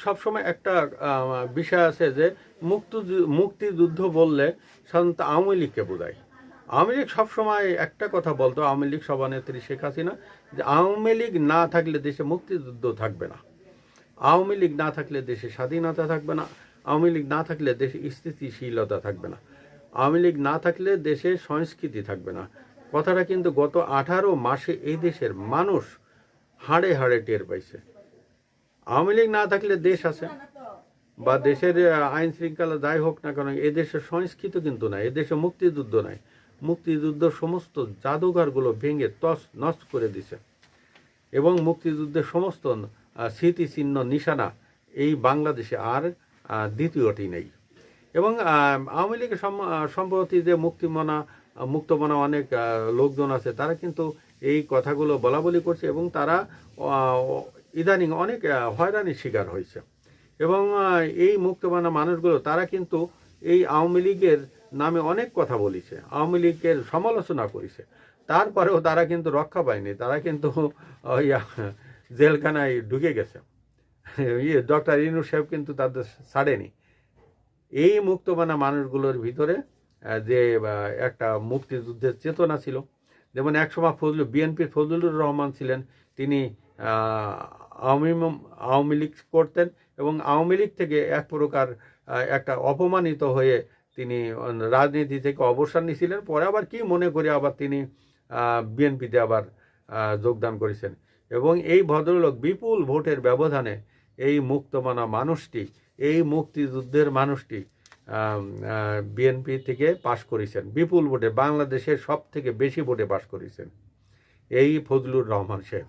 সবসময় একটা বিষয় আছে যে মুক্তিযুদ্ধ বললে সাধারণত আওয়ামী লীগকে বোঝায়। আওয়ামী লীগ সবসময় একটা কথা বলতো, আওয়ামী লীগ সভানেত্রী শেখ হাসিনা, যে আওয়ামী লীগ না থাকলে দেশে মুক্তিযুদ্ধ থাকবে না, আওয়ামী লীগ না থাকলে দেশে স্বাধীনতা থাকবে না, আওয়ামী লীগ না থাকলে দেশে স্থিতিশীলতা থাকবে না, আওয়ামী লীগ না থাকলে দেশে সংস্কৃতি থাকবে না। কথাটা কিন্তু গত 18 মাসে এই দেশের মানুষ হাড়ে হাড়ে টের পাইছে। আওয়ামী লীগ না থাকলে দেশ আছে বা দেশের আইন শৃঙ্খলা যাই হোক না কেন, এদেশের সংস্কৃতি কিন্তু নাই, এদেশে মুক্তিযুদ্ধ নাই। মুক্তিযুদ্ধ সমস্ত জাদুঘরগুলো ভেঙে তছ নষ্ট করে দিছে এবং মুক্তিযুদ্ধের সমস্ত স্মৃতিচিহ্ন নিশানা এই বাংলাদেশে আর দ্বিতীয়টি নেই। এবং আওয়ামী লীগের সম্প্রতি যে মুক্তমনা অনেক লোকজন আছে, তারা কিন্তু এই কথাগুলো বলাবলি করছে এবং তারা ইদানিং অনেক হয়রানির শিকার হয়েছে। এবং এই মুক্তমনা মানুষগুলো তারা কিন্তু এই আওয়ামী লীগের নামে অনেক কথা বলেছে, আওয়ামী লীগের সমালোচনা করেছে, তারপরেও তারা কিন্তু রক্ষা পায়নি, তারা কিন্তু জেলখানায় ঢুকে গেছে। ডক্টর ইউনূস সাহেব কিন্তু তাদের ছাড়েনি। এই মুক্তমানা মানুষগুলোর ভিতরে যে একটা মুক্তিযুদ্ধের চেতনা ছিল, যেমন একসময় বিএনপির ফজলুর রহমান ছিলেন, তিনি আওয়ামী লীগ করতেন এবং আওয়ামী লীগ থেকে এক প্রকার একটা অপমানিত হয়ে তিনি রাজনীতি থেকে অবসর নিয়েছিলেন। পরে আবার কি মনে করে আবার তিনি বিএনপিতে আবার যোগদান করেছেন এবং এই ভদ্রলোক বিপুল ভোটের ব্যবধানে এই মুক্তমানা মানুষটি, এই মুক্তিযুদ্ধের মানুষটি বিএনপি থেকে পাশ করেছেন বিপুল ভোটে, বাংলাদেশের সব থেকে বেশি ভোটে পাশ করেছেন এই ফজলুর রহমান সাহেব।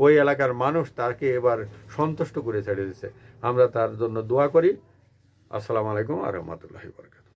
ওই এলাকার মানুষ তাকে এবার সন্তুষ্ট করে ছেড়ে দিয়েছে। আমরা তার জন্য দোয়া করি। আসসালামু আলাইকুম ওয়া রাহমাতুল্লাহি ওয়া বারাকাতুহু।